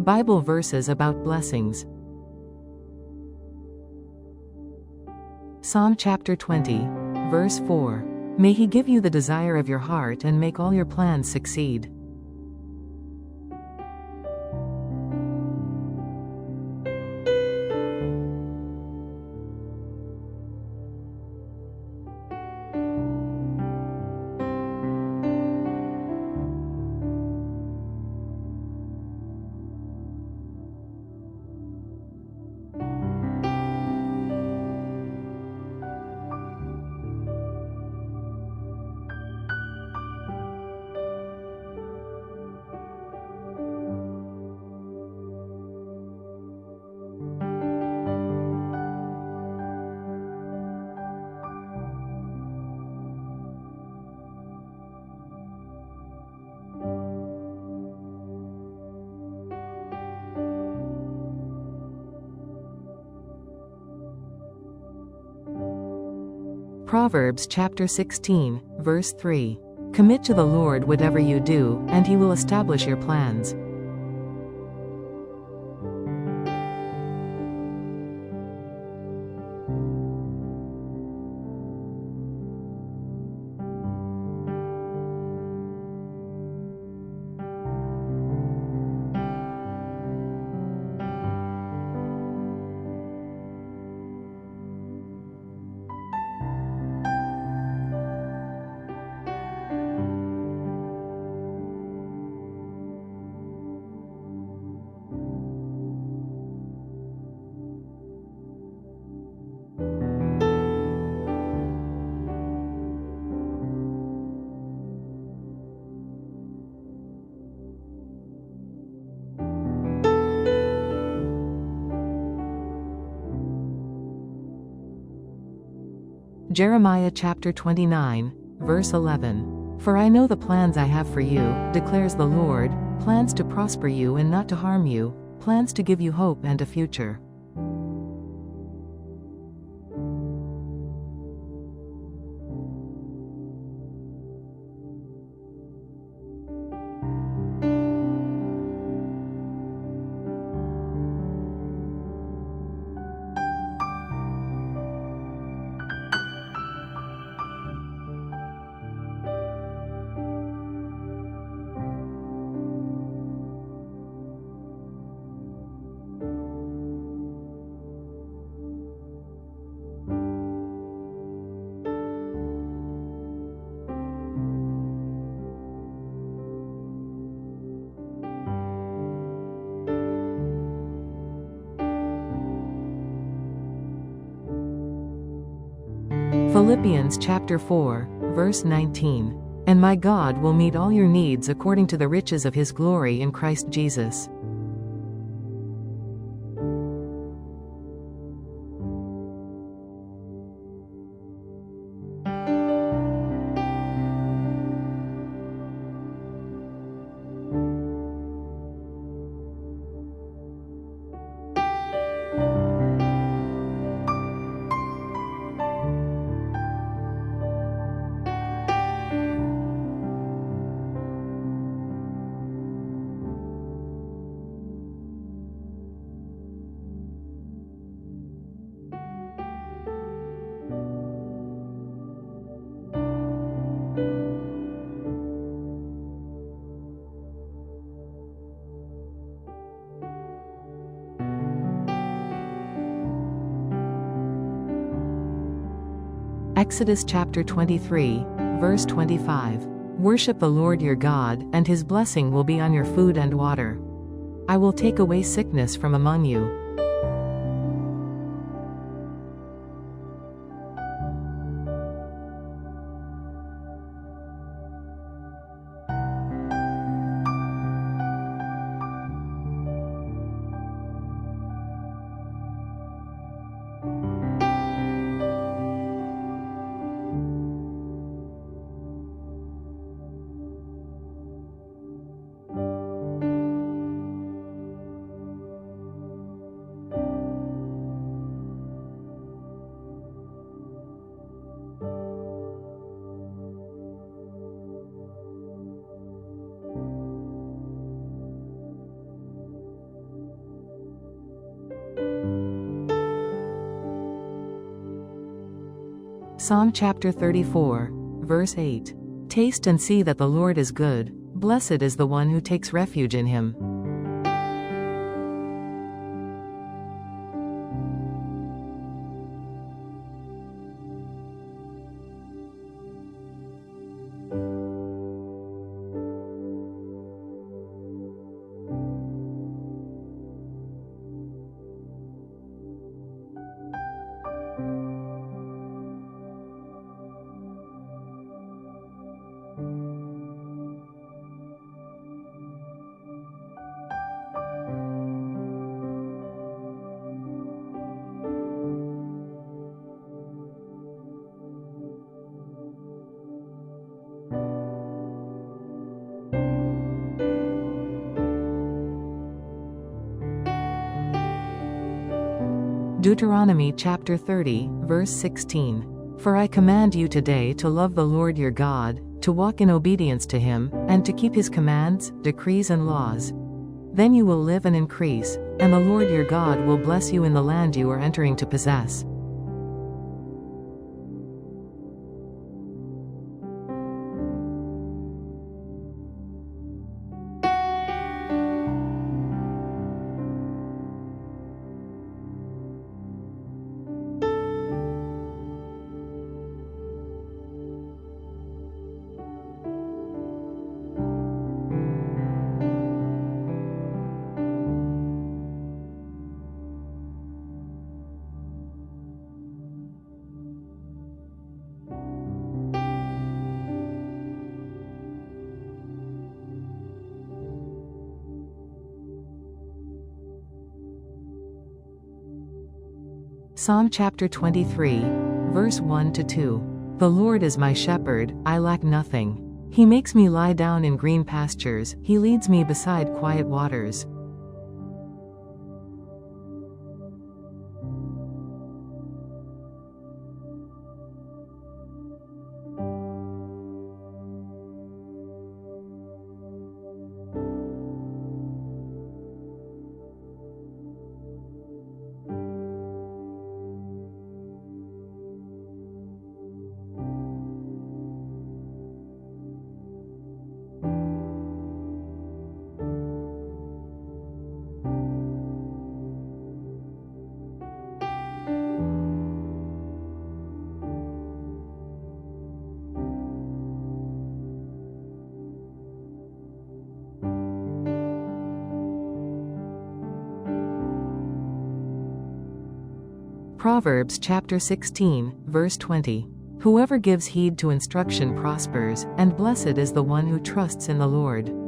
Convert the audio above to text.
Bible verses about blessings. Psalm chapter 20, verse 4. May He give you the desire of your heart and make all your plans succeed. Proverbs chapter 16, verse 3. Commit to the Lord whatever you do, and He will establish your plans. Jeremiah chapter 29, verse 11. For I know the plans I have for you, declares the Lord, plans to prosper you and not to harm you, plans to give you hope and a future. Philippians chapter 4, verse 19. And my God will meet all your needs according to the riches of His glory in Christ Jesus. Exodus chapter 23, verse 25. Worship the Lord your God, and His blessing will be on your food and water. I will take away sickness from among you. Psalm chapter 34, verse 8. Taste and see that the Lord is good. Blessed is the one who takes refuge in him. Deuteronomy chapter 30, verse 16. For I command you today to love the Lord your God, to walk in obedience to him, and to keep his commands, decrees and laws. Then you will live and increase, and the Lord your God will bless you in the land you are entering to possess. Psalm chapter 23, verse 1-2. The Lord is my shepherd, I lack nothing. He makes me lie down in green pastures, he leads me beside quiet waters. Proverbs chapter 16, verse 20. Whoever gives heed to instruction prospers, and blessed is the one who trusts in the Lord.